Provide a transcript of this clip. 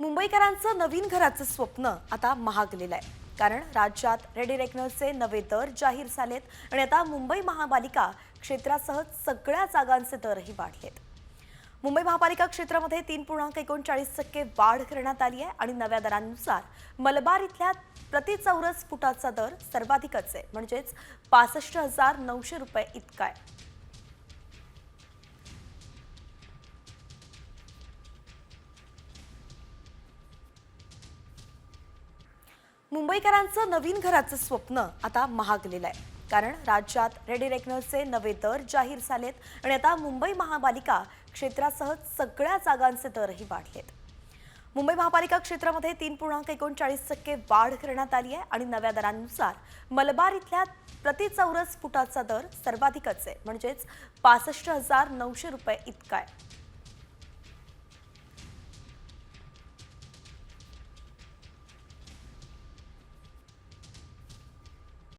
मुंबईकरांचं नवीन घराचं स्वप्न आता महागलेलं आहे। कारण राज्यात रेडी रेकनरचे नवे दर जाहीर झालेत आणि आता मुंबई महापालिका क्षेत्रासह सगळ्या जागांचे दरही वाढलेत। मुंबई महापालिका क्षेत्रामध्ये 3.39% वाढ करण्यात आली आहे आणि नव्या दरांनुसार मलबार इथल्या प्रति चौरस फुटाचा दर सर्वाधिकच आहे, म्हणजेच 65,900 रुपये इतका आहे। मुंबईकरांचं नवीन घराचं स्वप्न आता महागलेलं आहे। कारण राज्यात रेडी रेकनरचे नवे दर जाहीर झालेत आणि आता मुंबई महापालिका क्षेत्रासह सगळ्या जागांचे दरही वाढलेत। मुंबई महापालिका क्षेत्रामध्ये 3.39% वाढ करण्यात आली आहे आणि नव्या दरांनुसार मलबार इथल्या प्रति चौरस फुटाचा दर सर्वाधिकच आहे, म्हणजेच 65,900 रुपये इतका आहे।